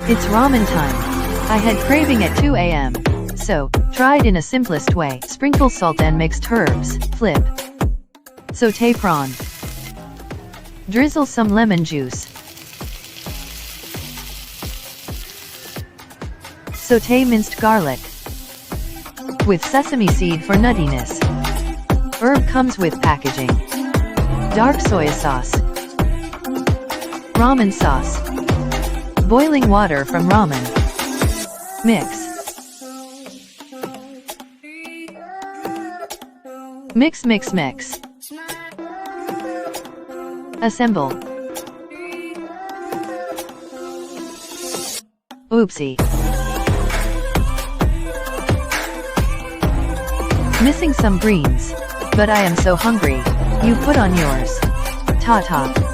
It's ramen time. I had craving at 2 a.m. So, tried in a simplest way. Sprinkle salt and mixed herbs. Flip. Sauté prawn. Drizzle some lemon juice. Sauté minced garlic. With sesame seed for nuttiness. Herb comes with packaging. Dark soy sauce. Ramen sauce. Boiling water from ramen. Mix. Mix, mix, mix. Assemble. Oopsie. Missing some greens. But I am so hungry. You put on yours. Ta-ta.